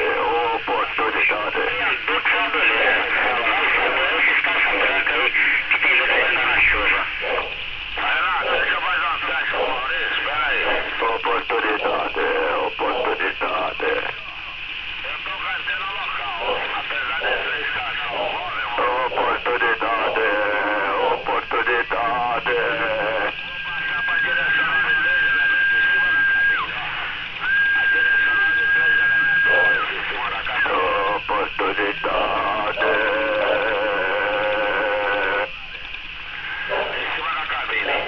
oportunidade. Esses calça branca aí, que tem jeito de andar na chuva. Renato, deixa eu mais uma festa com o Maurício, espera aí. Oportunidade. Eu tô cantando local, apesar de 3 caixas móvel. Oportunidade. Vou passar pra direcional de 3 elementos em cima da cabine, ó. A direcional de 3 elementos em cima da cabine. Oportunidade. Em cima da cabine.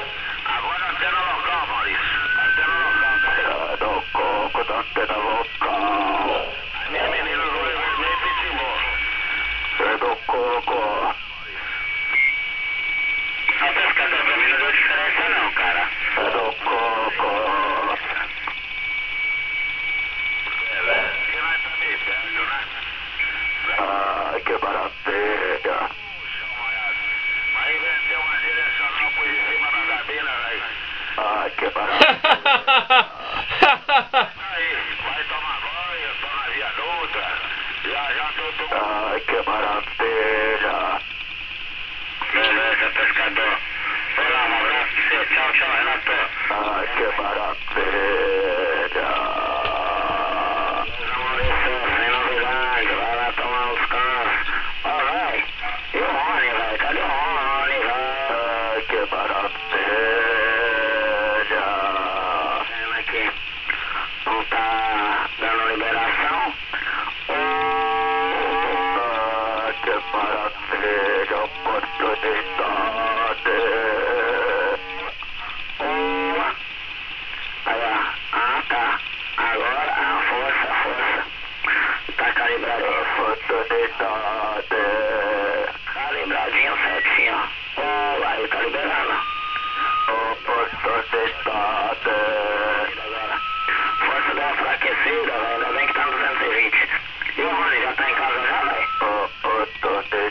Agora antena local, Maurício. Antena local, tá? No coco da antena local. A minha menina do olho vermelho e pitbull. É do coco. Não, pescador, pra mim não deu diferença não, cara. É do coco. Que nós tá meio perto, né? Ai, que maravilha. Vai inventar uma direcional por em cima da cabina, velho. Ai, que maravilha. Aí, vai tomar banho, tô na via adulta. Já tô... Ai, que maravilha. Beleza, pescador. Vai lá, um abraço pra você. Tchau, Renato. Ai, que maravilha. Maurício, sem novidade. Vai lá tomar uns canos. Ó, vai. E o Rony, velho? Cadê o Rony, velho? Ai, que maravilha. Vendo aqui. Não tá dando liberação. Ah, que maravilha. Oportunidade. Aí, ó. Ah, tá. Agora, força. Tá calibrado. Oportunidade. Calibradinho certinho. Aí, tá liberando. Oportunidade. Agora. Força deu uma enfraquecida, velho. Ainda bem que tá no 220. E o Rony já tá em casa já, velho? Oportunidade.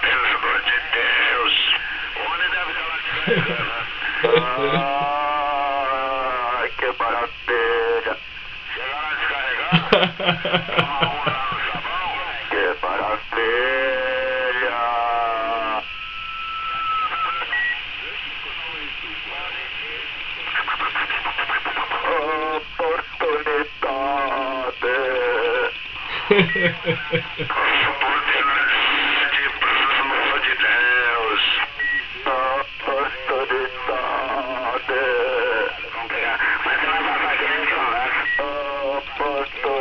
Pelo amor de Deus. O Rony deve estar lá descarregando. Ai, que maravilha. Chega lá descarregar. Toma uma lá no sabão. Que maravilha. Oportunidade. Oportunidade, pelo amor de Deus. Oportunidade. Vamos pegar. Mas você vai passar aqui, a gente conversa. Oportunidade.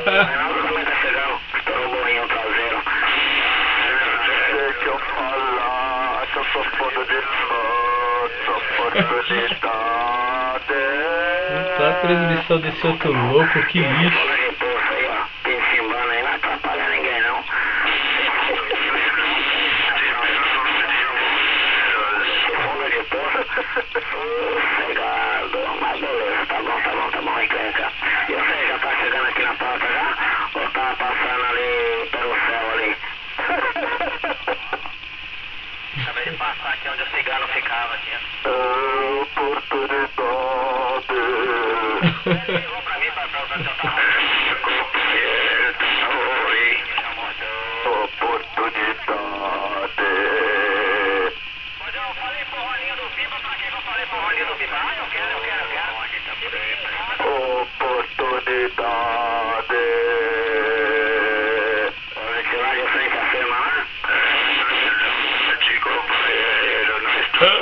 Reinaldo também tá chegando. Estourou o borrinho traseiro. Deixa eu falar. Eu sou foda de foto. Oportunidade. Tá a transmissão desse outro louco, que lixo. Aí, ó, pensimbando aí, não atrapalha ninguém não. Fundo de poço. Sossegado. Mas beleza, tá bom, encrenca. E você já tá chegando aqui na porta já? Ou tá passando ali pelo céu ali? Acabei de passar aqui onde o cigano ficava aqui. Oportunidade. Ligou pra mim pra perguntar se eu tava. Oportunidade. Mas eu falei pro Roninho do Pipa, pra que eu falei pro Roninho do Pipa? Ah, eu quero. Oportunidade. Vamos tirar de frente a semana. De companheiro, não estou.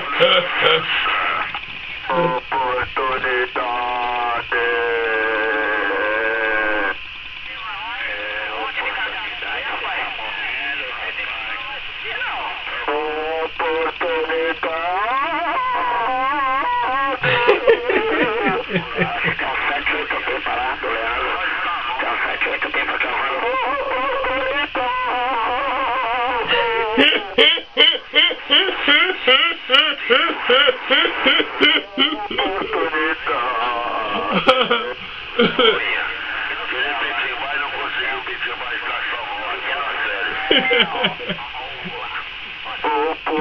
Oportunidade. Oportunidade. Você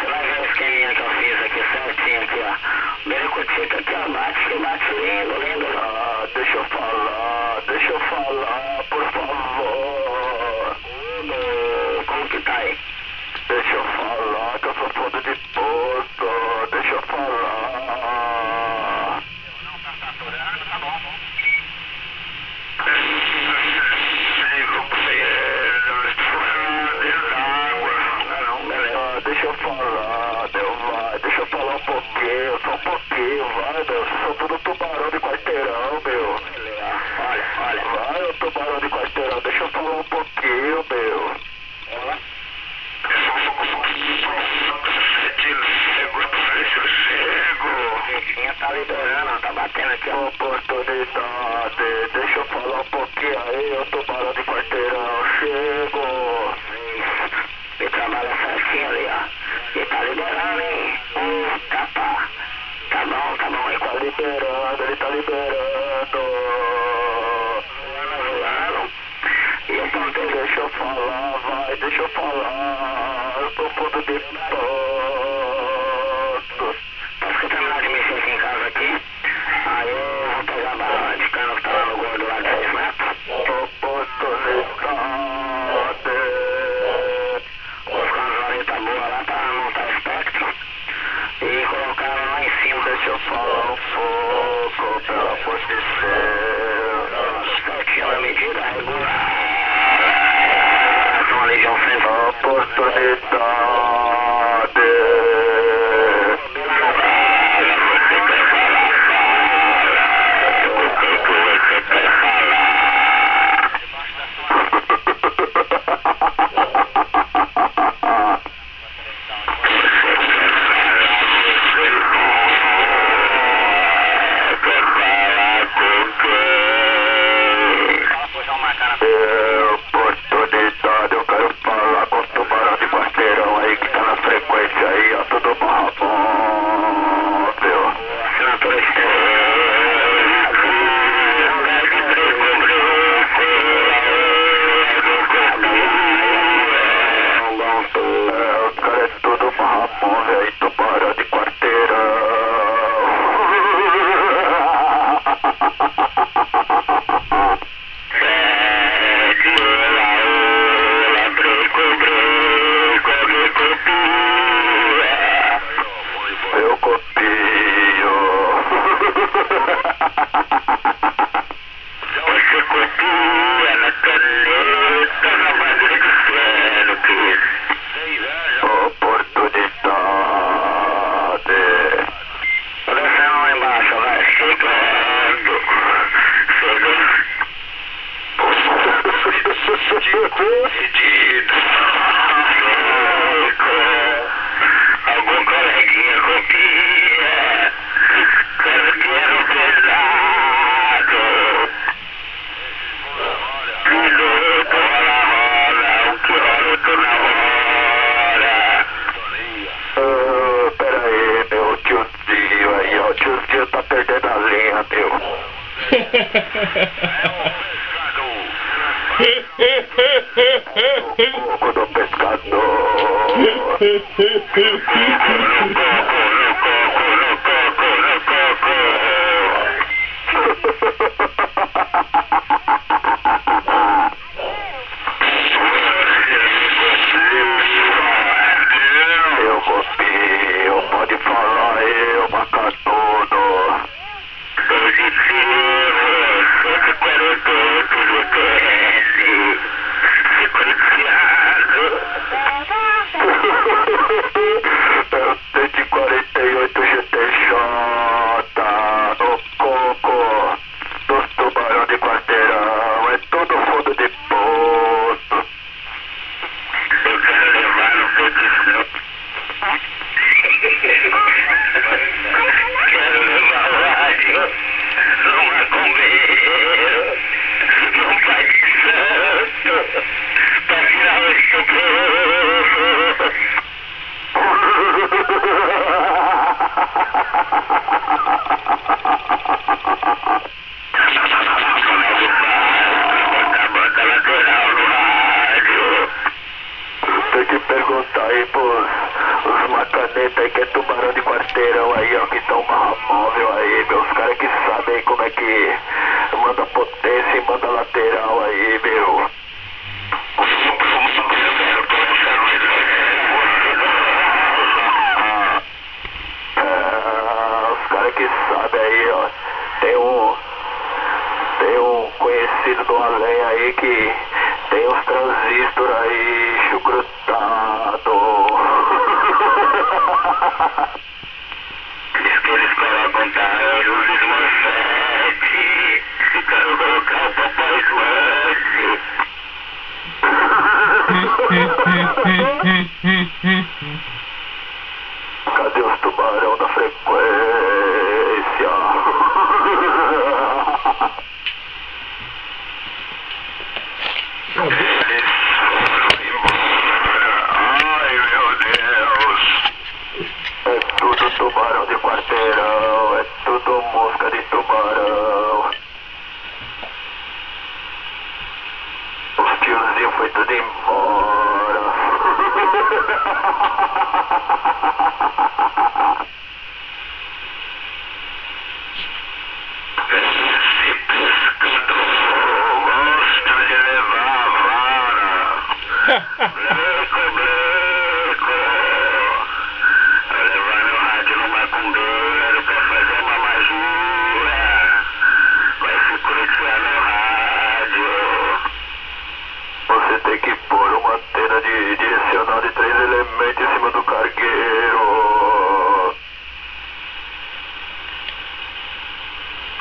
vai ver o esqueminha que eu fiz aqui certinho aqui, ó. Bericutico aqui, ó. Bate lindo, lindo. Ah, deixa eu falar, por favor. Como que tá aí? Deixa eu falar, que eu sou foda de posto. Deixa eu falar. Não, tá saturando, tá bom. Deixa eu falar, meu, vai. Deixa eu falar um pouquinho, só um pouquinho, vai, meu. Sou tudo tubarão de quarteirão, meu. Olha. Vai, ô tubarão de quarteirão, deixa eu falar um pouquinho, meu. Olha. Vizinha tá liberando, tá batendo aqui, ó. Oportunidade, deixa eu falar um pouquinho aí, ô tubarão de quarteirão, chego. Ele trabalha certinho ali, ó. E tá liberando, hein? Capa. Tá bom, ele Tá liberando, ele tá liberando. fulano. E o ponto Deixa eu falar, vai, deixa eu falar. Eu tô fundo de posto. Posso que eu terminar de mexer aqui em casa aqui? Aí eu vou pegar a barra de cano que tá lá no gordo lá de 6 metros. Oportunidade. Vou ficar umas varetas boas lá pra montar espectro. E colocar ela lá em cima. Deixa eu falar um pouco, pelo amor de Deus. Certinho na medida regular. Uma legião sem Oportunidade. Oportunidade, eu quero falar com o tubarão de quarteirão aí que tá na frequência aí, ó, tudo marrom, viu? assinatura de O cara é tudo marrom, velho, tubarão de quarteirão. Eu copio. Você copia na caneta, na bagulho de plano, filho. Oportunidade. Tô descendo lá embaixo, vai. Chegando. Decidido. Algum coleguinha copia. Quero pesado. Tudo rola, o que rola, tu na hora. Pera aí, meu tiozinho aí, ó. O tiozinho tá perdendo a linha, meu. O coco do pescador. Eu copio, pode falar eu, macatudo. Eu tenho de 40 que manda potência e manda lateral aí, meu. Os caras que sabem aí, ó. Tem um conhecido do além aí que tem uns transistores aí chucrutado. Eles colocam tarô de manchete, quero colocar o papai Smurf. Cadê os tubarão da frequência? Eles foram embora. Ai, meu Deus. É tudo tubarão de quarteirão, é tudo mosca de tubarão. Os tiozinhos foi tudo embora. Esse pescador gosta de levar a vara. Bleco, bleco. Vai levar meu rádio no macumbeiro pra fazer uma magia. Vai se cruciar no rádio. Você tem que pôr uma antena de direcional de 3 elementos em cima do cargueiro.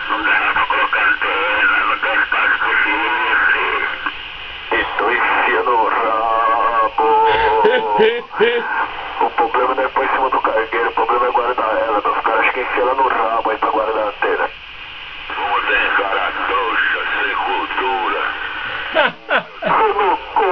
Não dá pra colocar antena, não tem espaço pro chifre. Então enfia no rabo. O problema não é pôr em cima do cargueiro, o problema é guardar ela. Os caras acham que enfia ela no rabo aí pra guardar a antena. Como tem cara trouxa, sem cultura. No cu.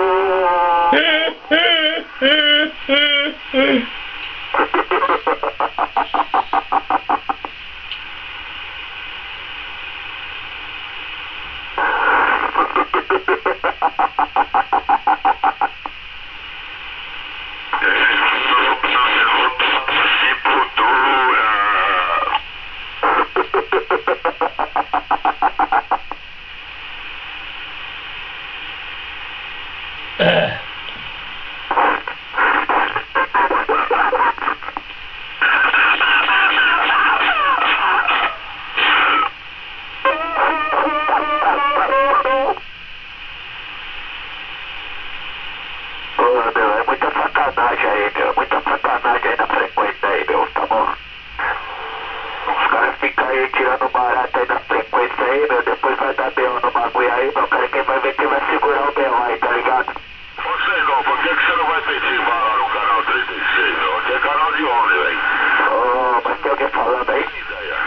É muita sacanagem aí, meu. Muita sacanagem aí na frequência aí, meu. Tá bom? Os caras ficam aí tirando barato aí na frequência aí, meu. Depois vai dar B.O. no bagulho aí, meu. Cara, quem vai ver quem vai segurar o B.O. aí, tá ligado? Você, Igor, por que você não vai pedir bala no canal 36, meu? Que é canal de homem, velho. Oh, mas tem alguém falando aí? Sem ideia.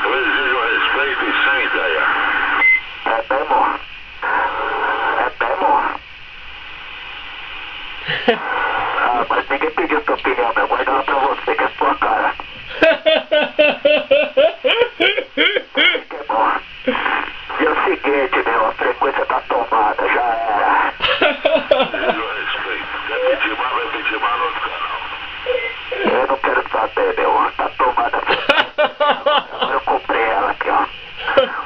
Eu exijo respeito e sem ideia. É mesmo? É mesmo? Ah, mas ninguém pediu sua opinião, meu. Guarda ela pra você, que é sua cara. Que é bom. E é o seguinte, meu. A frequência tá tomada, já era. Exijo respeito. Quer pedir mais, vai pedir mais no outro canal. Eu não quero saber, meu. Tá tomada a frequência. Agora eu comprei ela aqui, ó.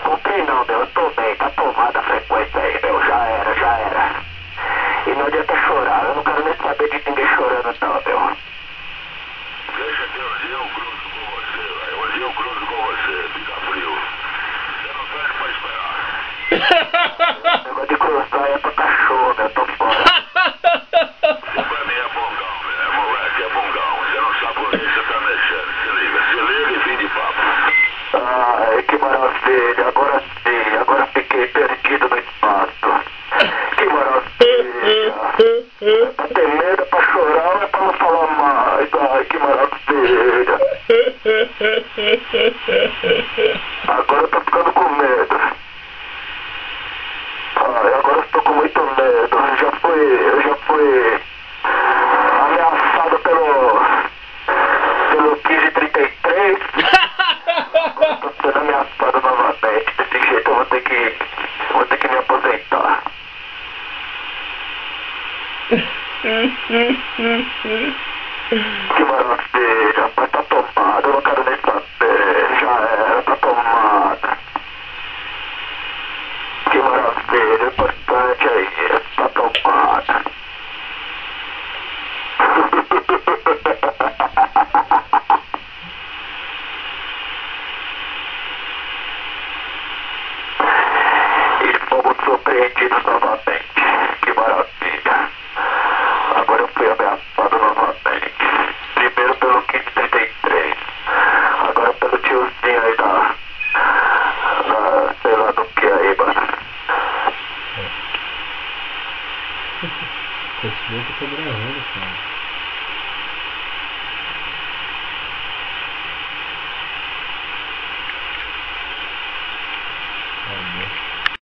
Comprei não, meu. Eu tomei. Tá tomada a frequência aí, meu. Já era, já era. E não adianta chorar. Eu não quero nem saber de ninguém chorando, não, meu. Deixa que um dia eu cruzo com você, velho. Um dia eu cruzo com você, fica frio. Você não perde pra esperar. O negócio de cruzar é pra cachorro, meu. Tô fora. Você pra mim é bongão, velho. É moleque, é bongão. Você não sabe por que você tá mexendo. Se liga e fim de papo. Ai, que maravilha. Agora sim. Agora fiquei perdido no espaço. Que maravilha. É pra ter medo, é pra chorar ou é pra não falar mais? Ai, que maravilha. Agora eu tô ficando com medo. Ai, agora eu tô com muito medo. Eu já fui ameaçado pelo 1533. Agora eu tô sendo ameaçado novamente. Desse jeito eu vou ter que me aposentar. Que maravilha, mas tá tomado, eu não quero nem saber. Já era, tá tomado. Esse que eu tô gravando, cara.